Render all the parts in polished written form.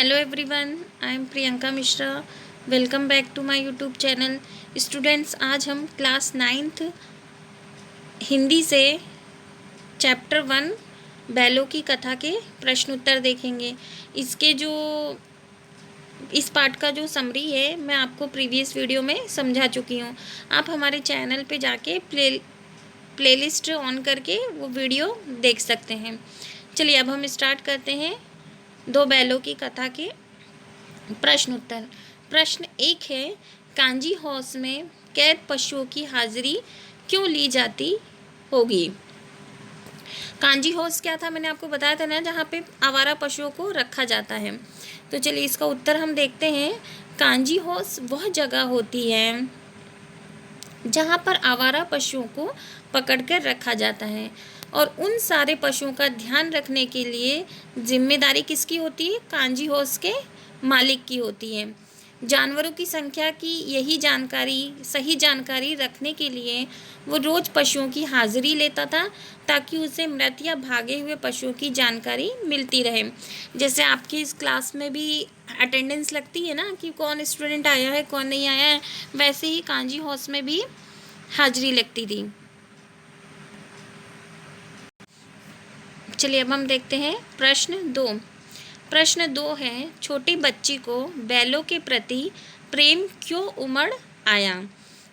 Hello everyone, I am Priyanka Mishra. Welcome back to my YouTube channel. Students, आज हम class 9th Hindi से chapter 1 बैलों की कथा के प्रश्न उत्तर देखेंगे। इस पार्ट का जो समरी है मैं आपको प्रीवियस वीडियो में समझा चुकी हूँ। आप हमारे चैनल पे जाके प्लेलिस्ट ऑन करके वो वीडियो देख सकते हैं। चलिए अब हम स्टार्ट करते हैं दो बैलों की कथा के प्रश्न उत्तर। प्रश्न 1 है, कांजी हाउस में कैद पशुओं की हाजिरी क्यों ली जाती होगी। कांजी हाउस क्या था, मैंने आपको बताया था ना, जहाँ पे आवारा पशुओं को रखा जाता है। तो चलिए इसका उत्तर हम देखते हैं। कांजी हाउस वह जगह होती है जहाँ पर आवारा पशुओं को पकड़कर रखा जाता है और उन सारे पशुओं का ध्यान रखने के लिए जिम्मेदारी किसकी होती है? कांजी हाउस के मालिक की होती है। जानवरों की संख्या की सही जानकारी रखने के लिए वो रोज पशुओं की हाजिरी लेता था ताकि उसे मृत या भागे हुए पशुओं की जानकारी मिलती रहे। जैसे आपकी इस क्लास में भी अटेंडेंस लगती है ना कि कौन स्टूडेंट आया है कौन नहीं आया है, वैसे ही कांजी हाउस में भी हाजिरी लगती थी। चलिए अब हम देखते हैं प्रश्न 2 है, छोटी बच्ची को बैलों के प्रति प्रेम क्यों उमड़ आया।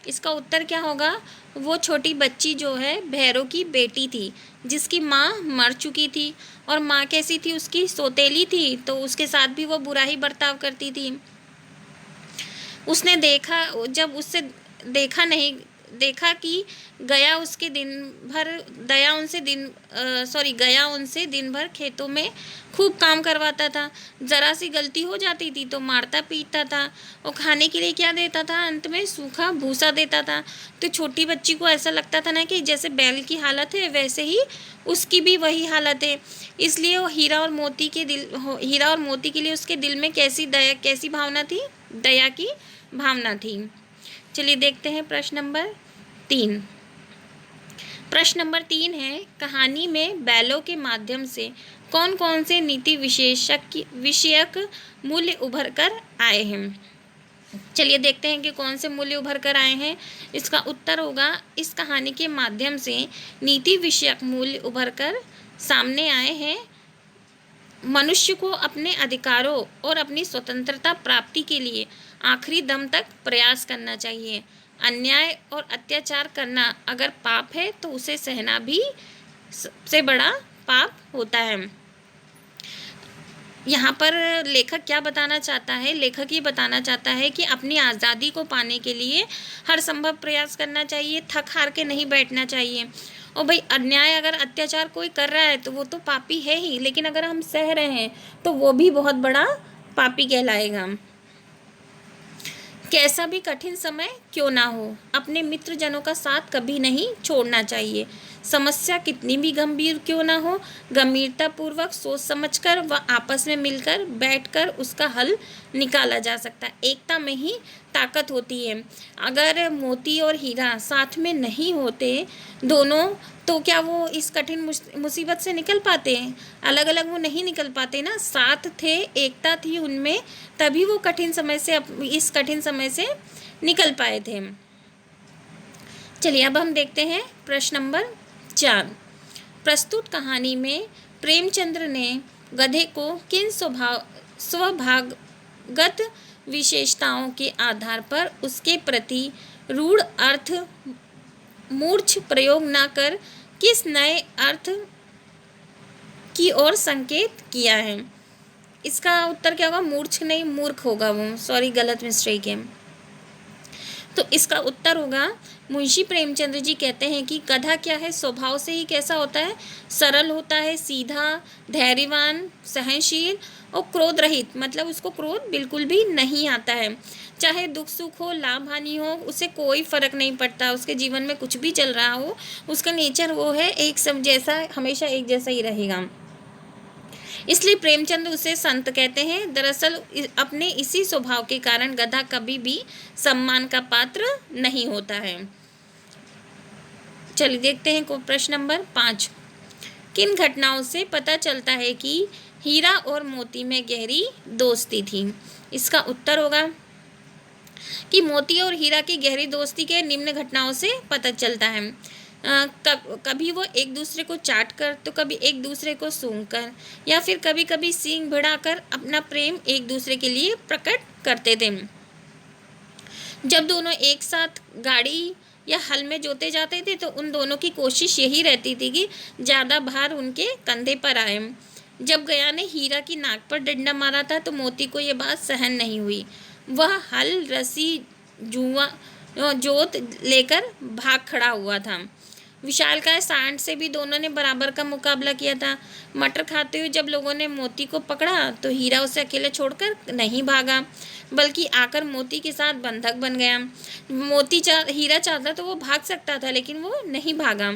इसका उत्तर क्या होगा? वो छोटी बच्ची जो है भैरों की बेटी थी जिसकी माँ मर चुकी थी और माँ कैसी थी? उसकी सौतेली थी, तो उसके साथ भी वो बुरा ही बर्ताव करती थी। उसने देखा कि गया उनसे दिन भर खेतों में खूब काम करवाता था। ज़रा सी गलती हो जाती थी तो मारता पीटता था और खाने के लिए क्या देता था? अंत में सूखा भूसा देता था। तो छोटी बच्ची को ऐसा लगता था ना कि जैसे बैल की हालत है वैसे ही उसकी भी वही हालत है। इसलिए वो हीरा और मोती के लिए उसके दिल में कैसी भावना थी? दया की भावना थी। चलिए देखते हैं प्रश्न नंबर 3। प्रश्न नंबर 3 है, कहानी में बैलों के माध्यम से कौन कौन से नीति विषयक मूल्य उभर कर आए हैं। चलिए देखते हैं कि कौन से मूल्य उभर कर आए हैं। इसका उत्तर होगा, इस कहानी के माध्यम से नीति विषयक मूल्य उभर कर सामने आए हैं। मनुष्य को अपने अधिकारों और अपनी स्वतंत्रता प्राप्ति के लिए आखिरी दम तक प्रयास करना चाहिए। अन्याय और अत्याचार करना अगर पाप है तो उसे सहना भी सबसे बड़ा पाप होता है। यहाँ पर लेखक क्या बताना चाहता है? लेखक ये बताना चाहता है कि अपनी आज़ादी को पाने के लिए हर संभव प्रयास करना चाहिए, थक हार के नहीं बैठना चाहिए। और भाई अन्याय अगर अत्याचार कोई कर रहा है तो वो तो पापी है ही, लेकिन अगर हम सह रहे हैं तो वो भी बहुत बड़ा पापी कहलाएगा। कैसा भी कठिन समय क्यों ना हो, अपने मित्रजनों का साथ कभी नहीं छोड़ना चाहिए। समस्या कितनी भी गंभीर क्यों ना हो, गंभीरतापूर्वक सोच समझकर व आपस में मिलकर बैठकर उसका हल निकाला जा सकता है। एकता में ही ताकत होती है। अगर मोती और हीरा साथ में नहीं होते दोनों, तो क्या वो इस कठिन मुसीबत से निकल पाते हैं? अलग अलग वो नहीं निकल पाते ना, साथ थे, एकता थी उनमें, तभी वो इस कठिन समय से निकल पाए थे। चलिए अब हम देखते हैं प्रश्न नंबर 4। प्रस्तुत कहानी में प्रेमचंद्र ने गधे को किन स्वभावगत विशेषताओं के आधार पर उसके प्रति रूढ़ अर्थ मूर्छ प्रयोग न कर किस नए अर्थ की ओर संकेत किया है। इसका उत्तर क्या होगा? मूर्छ नहीं, मूर्ख होगा वो, सॉरी गलत मिस्टेक है। तो इसका उत्तर होगा, मुंशी प्रेमचंद्र जी कहते हैं कि गधा क्या है, स्वभाव से ही कैसा होता है? सरल होता है, सीधा, धैर्यवान, सहनशील और क्रोध रहित, मतलब उसको क्रोध बिल्कुल भी नहीं आता है। चाहे दुख सुख हो, लाभ हानि हो, उसे कोई फर्क नहीं पड़ता। उसके जीवन में कुछ भी चल रहा हो, उसका नेचर वो है हमेशा एक जैसा ही रहेगा। इसलिए प्रेमचंद उसे संत कहते हैं। दरअसल अपने इसी स्वभाव के कारण गधा कभी भी सम्मान का पात्र नहीं होता है। चलिए देखते हैं प्रश्न नंबर 5। किन घटनाओं से पता चलता है कि हीरा और मोती में गहरी दोस्ती थी। इसका उत्तर होगा कि मोती और हीरा की गहरी दोस्ती के निम्न घटनाओं से पता चलता है। कभी वो एक दूसरे को चाट कर, तो कभी एक दूसरे को सूंघ कर, या फिर कभी कभी सींग भिड़ाकर अपना प्रेम एक दूसरे के लिए प्रकट करते थे। जब दोनों एक साथ गाड़ी या हल में जोते जाते थे तो उन दोनों की कोशिश यही रहती थी कि ज़्यादा भार उनके कंधे पर आए। जब गया ने हीरा की नाक पर डंडा मारा था तो मोती को ये बात सहन नहीं हुई। वह हल, रस्सी, जुआ जोत लेकर भाग खड़ा हुआ था। विशालकाय सांड से भी दोनों ने बराबर का मुकाबला किया था। मटर खाते हुए जब लोगों ने मोती को पकड़ा तो हीरा उसे अकेले छोड़कर नहीं भागा, बल्कि आकर मोती के साथ बंधक बन गया। हीरा चाहता तो वो भाग सकता था, लेकिन वो नहीं भागा।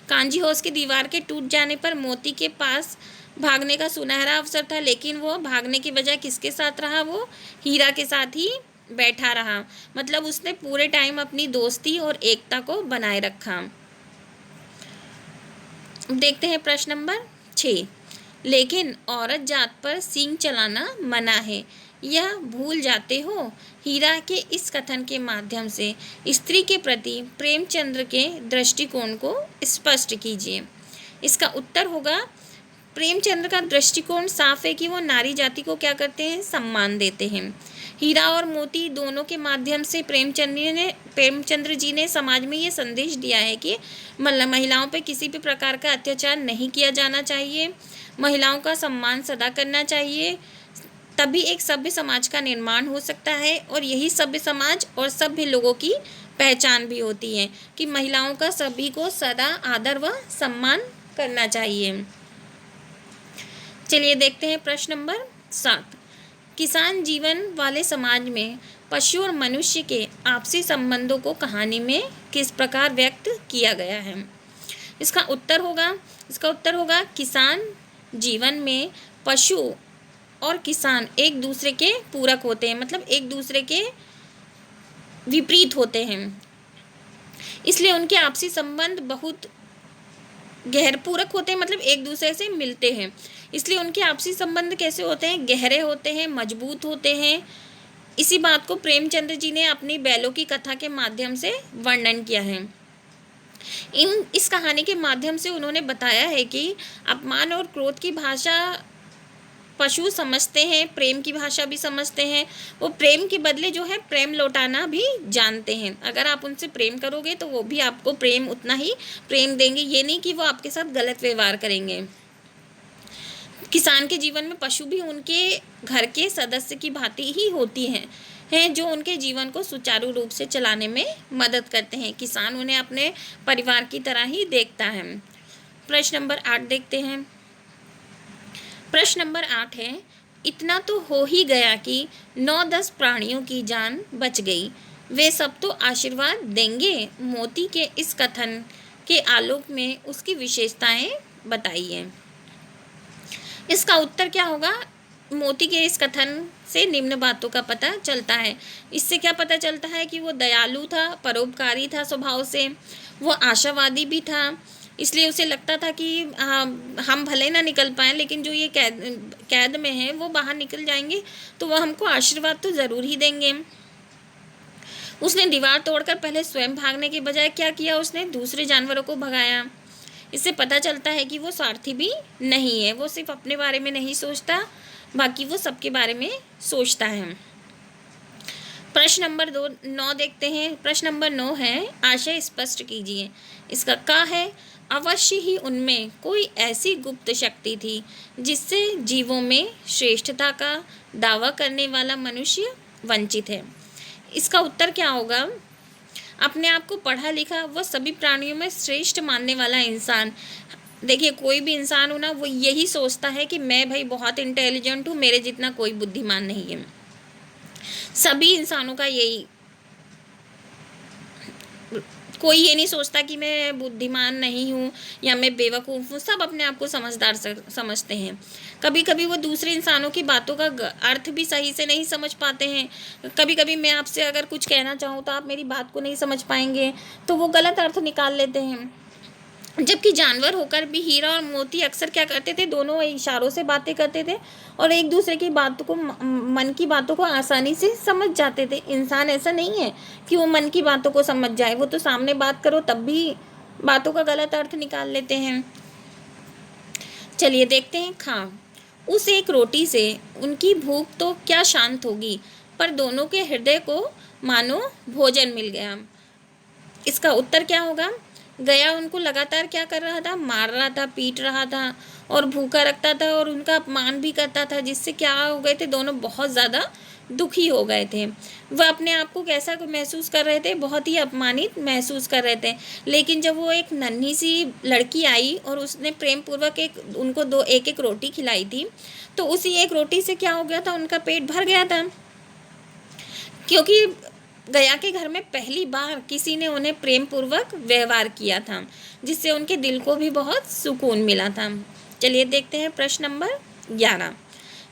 कांजी हाउस की दीवार के टूट जाने पर मोती के पास भागने का सुनहरा अवसर था, लेकिन वो भागने की बजाय किसके साथ रहा? वो हीरा के साथ ही बैठा रहा। मतलब उसने पूरे टाइम अपनी दोस्ती और एकता को बनाए रखा। देखते हैं प्रश्न नंबर 6। लेकिन औरत जात पर सींग चलाना मना है, यह भूल जाते हो? हीरा के इस कथन के माध्यम से स्त्री के प्रति प्रेमचंद्र के दृष्टिकोण को स्पष्ट कीजिए। इसका उत्तर होगा, प्रेमचंद्र का दृष्टिकोण साफ है कि वो नारी जाति को क्या करते हैं? सम्मान देते हैं। हीरा और मोती दोनों के माध्यम से प्रेमचंद्र जी ने समाज में ये संदेश दिया है कि महिलाओं पर किसी भी प्रकार का अत्याचार नहीं किया जाना चाहिए, महिलाओं का सम्मान सदा करना चाहिए, तभी एक सभ्य समाज का निर्माण हो सकता है। और यही सभ्य समाज और सभ्य लोगों की पहचान भी होती है कि महिलाओं का सभी को सदा आदर व सम्मान करना चाहिए। चलिए देखते हैं प्रश्न नंबर 7। किसान जीवन वाले समाज में पशु और मनुष्य के आपसी संबंधों को कहानी में किस प्रकार व्यक्त किया गया है? इसका उत्तर होगा किसान जीवन में पशु और किसान एक दूसरे के पूरक होते हैं, मतलब एक दूसरे के विपरीत होते हैं, इसलिए उनके आपसी संबंध बहुत पूरक होते हैं, मतलब एक दूसरे से मिलते हैं। इसलिए उनके आपसी संबंध कैसे होते हैं? गहरे होते हैं, मजबूत होते हैं। इसी बात को प्रेमचंद्र जी ने अपनी बैलों की कथा के माध्यम से वर्णन किया है। इस कहानी के माध्यम से उन्होंने बताया है कि अपमान और क्रोध की भाषा पशु समझते हैं, प्रेम की भाषा भी समझते हैं। वो प्रेम के बदले जो है प्रेम लौटाना भी जानते हैं। अगर आप उनसे प्रेम करोगे तो वो भी आपको प्रेम उतना ही प्रेम देंगे, ये नहीं कि वो आपके साथ गलत व्यवहार करेंगे। किसान के जीवन में पशु भी उनके घर के सदस्य की भांति ही होती हैं जो उनके जीवन को सुचारू रूप से चलाने में मदद करते हैं। किसान उन्हें अपने परिवार की तरह ही देखता है। प्रश्न नंबर 8 देखते हैं। प्रश्न नंबर 8 है, इतना तो हो ही गया कि 9-10 प्राणियों की जान बच गई, वे सब तो आशीर्वाद देंगे। मोती के इस कथन के आलोक में उसकी विशेषताएं बताइए। इसका उत्तर क्या होगा? मोती के इस कथन से निम्न बातों का पता चलता है। इससे क्या पता चलता है कि वो दयालु था, परोपकारी था स्वभाव से, वो आशावादी भी था। इसलिए उसे लगता था कि हम भले ना निकल पाएँ, लेकिन जो ये कैद में है वो बाहर निकल जाएंगे तो वह हमको आशीर्वाद तो ज़रूर ही देंगे। उसने दीवार तोड़कर पहले स्वयं भागने के बजाय क्या किया? उसने दूसरे जानवरों को भगाया। इससे पता चलता है कि वो स्वार्थी भी नहीं है, वो सिर्फ अपने बारे में नहीं सोचता, बाकी वो सबके बारे में सोचता है। प्रश्न नंबर 9 देखते हैं। प्रश्न नंबर 9 है, आशय स्पष्ट कीजिए। इसका का है, अवश्य ही उनमें कोई ऐसी गुप्त शक्ति थी जिससे जीवों में श्रेष्ठता का दावा करने वाला मनुष्य वंचित है। इसका उत्तर क्या होगा? अपने आप को पढ़ा लिखा व सभी प्राणियों में श्रेष्ठ मानने वाला इंसान। देखिए, कोई भी इंसान हो ना, वो यही सोचता है कि मैं भाई बहुत इंटेलिजेंट हूँ, मेरे जितना कोई बुद्धिमान नहीं है। सभी इंसानों का यही, कोई ये नहीं सोचता कि मैं बुद्धिमान नहीं हूँ या मैं बेवकूफ़ हूँ। सब अपने आप को समझदार समझते हैं। कभी कभी वो दूसरे इंसानों की बातों का अर्थ भी सही से नहीं समझ पाते हैं। कभी कभी मैं आपसे अगर कुछ कहना चाहूँ तो आप मेरी बात को नहीं समझ पाएंगे, तो वो गलत अर्थ निकाल लेते हैं। जबकि जानवर होकर भी हीरा और मोती अक्सर क्या करते थे, दोनों इशारों से बातें करते थे और एक दूसरे की बातों को, मन की बातों को आसानी से समझ जाते थे। इंसान ऐसा नहीं है कि वो मन की बातों को समझ जाए, वो तो सामने बात करो तब भी बातों का गलत अर्थ निकाल लेते हैं। चलिए देखते हैं खा। उस एक रोटी से उनकी भूख तो क्या शांत होगी, पर दोनों के हृदय को मानो भोजन मिल गया। इसका उत्तर क्या होगा? गया उनको लगातार क्या कर रहा था, मार रहा था, पीट रहा था और भूखा रखता था और उनका अपमान भी करता था, जिससे क्या हो गए थे, दोनों बहुत ज़्यादा दुखी हो गए थे। वह अपने आप को कैसा महसूस कर रहे थे, बहुत ही अपमानित महसूस कर रहे थे। लेकिन जब वो एक नन्ही सी लड़की आई और उसने प्रेम पूर्वक उनको एक एक रोटी खिलाई थी, तो उसी एक रोटी से क्या हो गया था, उनका पेट भर गया था। क्योंकि गया के घर में पहली बार किसी ने उन्हें प्रेम पूर्वक व्यवहार किया था, जिससे उनके दिल को भी बहुत सुकून मिला था। चलिए देखते हैं प्रश्न नंबर 11।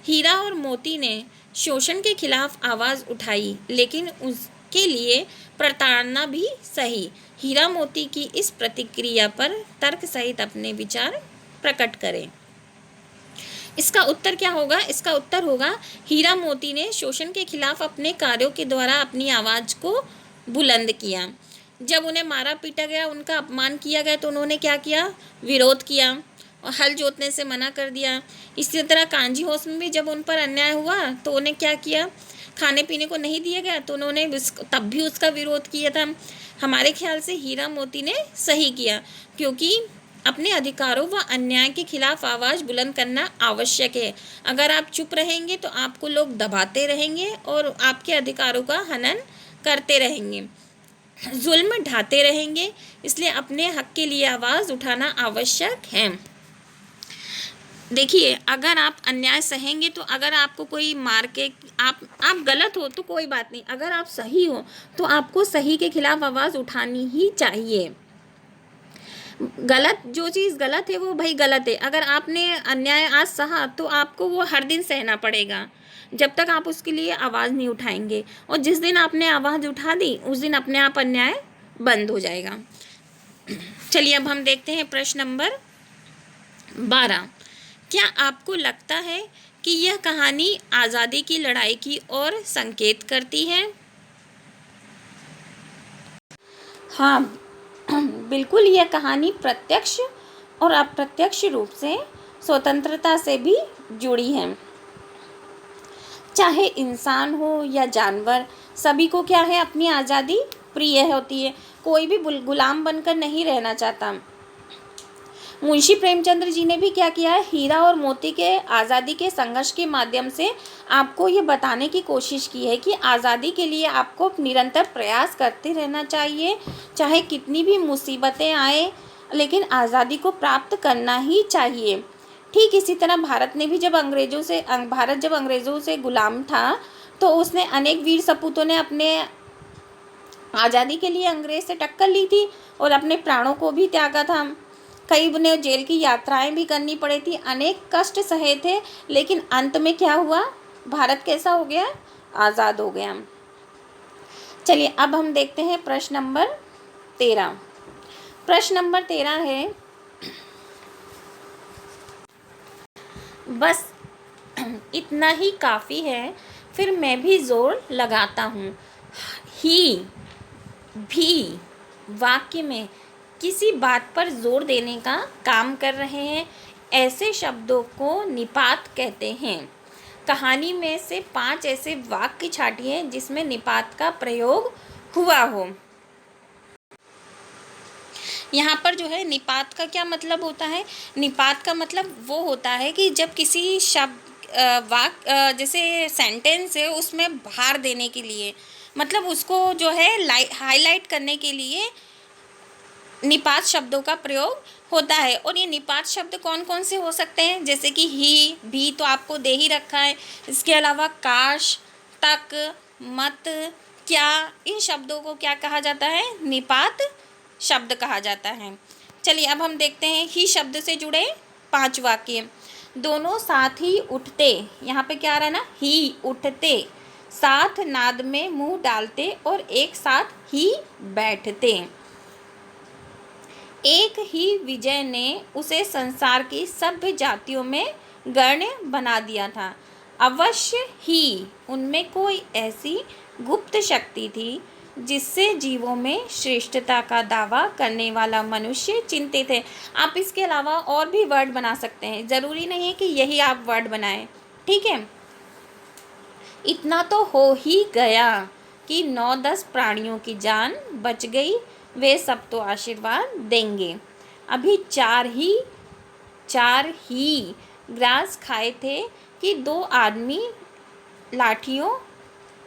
हीरा और मोती ने शोषण के खिलाफ आवाज़ उठाई, लेकिन उसके लिए प्रताड़ना भी सही। हीरा मोती की इस प्रतिक्रिया पर तर्क सहित अपने विचार प्रकट करें। इसका उत्तर क्या होगा? इसका उत्तर होगा, हीरा मोती ने शोषण के खिलाफ अपने कार्यों के द्वारा अपनी आवाज़ को बुलंद किया। जब उन्हें मारा पीटा गया, उनका अपमान किया गया, तो उन्होंने क्या किया? विरोध किया और हल जोतने से मना कर दिया। इसी तरह कांजी हाउस में भी जब उन पर अन्याय हुआ तो उन्हें क्या किया? खाने पीने को नहीं दिया गया, तो उन्होंने तब भी उसका विरोध किया था। हमारे ख्याल से हीरा मोती ने सही किया, क्योंकि अपने अधिकारों व अन्याय के खिलाफ आवाज़ बुलंद करना आवश्यक है। अगर आप चुप रहेंगे तो आपको लोग दबाते रहेंगे और आपके अधिकारों का हनन करते रहेंगे, जुल्म ढाते रहेंगे। इसलिए अपने हक के लिए आवाज़ उठाना आवश्यक है। देखिए, अगर आप अन्याय सहेंगे तो अगर आपको कोई मार के आप गलत हो तो कोई बात नहीं, अगर आप सही हो तो आपको सही के खिलाफ आवाज़ उठानी ही चाहिए। गलत जो चीज़ गलत है वो भाई गलत है। अगर आपने अन्याय आज सहा तो आपको वो हर दिन सहना पड़ेगा, जब तक आप उसके लिए आवाज़ नहीं उठाएंगे। और जिस दिन आपने आवाज़ उठा दी उस दिन अपने आप अन्याय बंद हो जाएगा। चलिए अब हम देखते हैं प्रश्न नंबर 12। क्या आपको लगता है कि यह कहानी आज़ादी की लड़ाई की ओर संकेत करती है? हाँ, बिल्कुल। यह कहानी प्रत्यक्ष और अप्रत्यक्ष रूप से स्वतंत्रता से भी जुड़ी है। चाहे इंसान हो या जानवर, सभी को क्या है, अपनी आज़ादी प्रिय होती है। कोई भी गुलाम बनकर नहीं रहना चाहता। मुंशी प्रेमचंद्र जी ने भी क्या किया है, हीरा और मोती के आज़ादी के संघर्ष के माध्यम से आपको ये बताने की कोशिश की है कि आज़ादी के लिए आपको निरंतर प्रयास करते रहना चाहिए, चाहे कितनी भी मुसीबतें आए, लेकिन आज़ादी को प्राप्त करना ही चाहिए। ठीक इसी तरह भारत जब अंग्रेज़ों से गुलाम था तो उसने अनेक वीर सपूतों ने अपने आज़ादी के लिए अंग्रेज़ से टक्कर ली थी और अपने प्राणों को भी त्यागा था। कई ने जेल की यात्राएं भी करनी पड़ी थी, अनेक कष्ट सहे थे, लेकिन अंत में क्या हुआ? भारत कैसा हो गया? आज़ाद हो गया। चलिए अब हम देखते हैं प्रश्न नंबर 13। प्रश्न नंबर 13 है, बस इतना ही काफ़ी है, फिर मैं भी जोर लगाता हूँ। ही भी वाक्य में किसी बात पर जोर देने का काम कर रहे हैं। ऐसे शब्दों को निपात कहते हैं। कहानी में से 5 ऐसे वाक्य छाटिए जिसमें निपात का प्रयोग हुआ हो। यहाँ पर जो है निपात का क्या मतलब होता है? निपात का मतलब वो होता है कि जब किसी शब्द जैसे सेंटेंस है उसमें भार देने के लिए, मतलब उसको जो है हाईलाइट करने के लिए निपात शब्दों का प्रयोग होता है। और ये निपात शब्द कौन कौन से हो सकते हैं? जैसे कि ही, भी तो आपको दे ही रखा है। इसके अलावा काश, तक, मत, क्या, इन शब्दों को क्या कहा जाता है? निपात शब्द कहा जाता है। चलिए अब हम देखते हैं ही शब्द से जुड़े 5 वाक्य। दोनों साथ ही उठते, यहाँ पे क्या आ रहा है ना, ही उठते, साथ नाद में मुंह डालते और एक साथ ही बैठते। एक ही विजय ने उसे संसार की सभ्य जातियों में गण्य बना दिया था। अवश्य ही उनमें कोई ऐसी गुप्त शक्ति थी जिससे जीवों में श्रेष्ठता का दावा करने वाला मनुष्य चिंतित है। आप इसके अलावा और भी वर्ड बना सकते हैं, ज़रूरी नहीं है कि यही आप वर्ड बनाएं, ठीक है। इतना तो हो ही गया कि 9-10 प्राणियों की जान बच गई, वे सब तो आशीर्वाद देंगे। अभी चार ही ग्रास खाए थे कि 2 आदमी लाठियों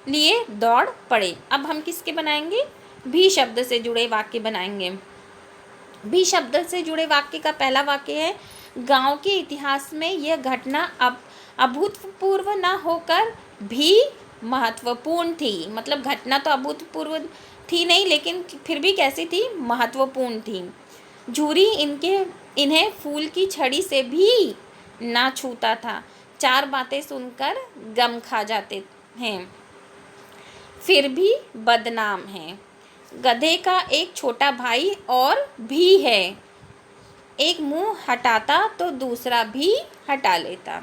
लिए दौड़ पड़े। अब हम किसके बनाएंगे? भी शब्द से जुड़े वाक्य बनाएंगे। भी शब्द से जुड़े वाक्य का पहला वाक्य है, गांव के इतिहास में यह घटना अब अभूतपूर्व न होकर भी महत्वपूर्ण थी। मतलब घटना तो अभूतपूर्व थी नहीं, लेकिन फिर भी कैसी थी? महत्वपूर्ण थी। झूरी इन्हें फूल की छड़ी से भी ना छूता था। 4 बातें सुनकर गम खा जाते हैं, फिर भी बदनाम हैं। गधे का एक छोटा भाई और भी है, एक मुंह हटाता तो दूसरा भी हटा लेता।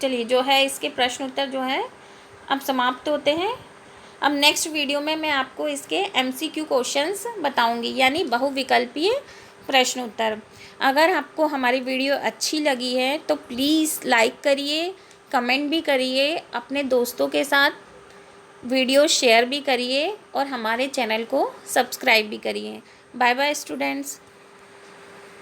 चलिए, जो है इसके प्रश्न उत्तर जो है अब समाप्त होते हैं। अब नेक्स्ट वीडियो में मैं आपको इसके MCQ क्वेश्चंस बताऊंगी, यानी बहुविकल्पीय प्रश्न उत्तर। अगर आपको हमारी वीडियो अच्छी लगी है तो प्लीज़ लाइक करिए, कमेंट भी करिए, अपने दोस्तों के साथ वीडियो शेयर भी करिए और हमारे चैनल को सब्सक्राइब भी करिए। Bye bye students.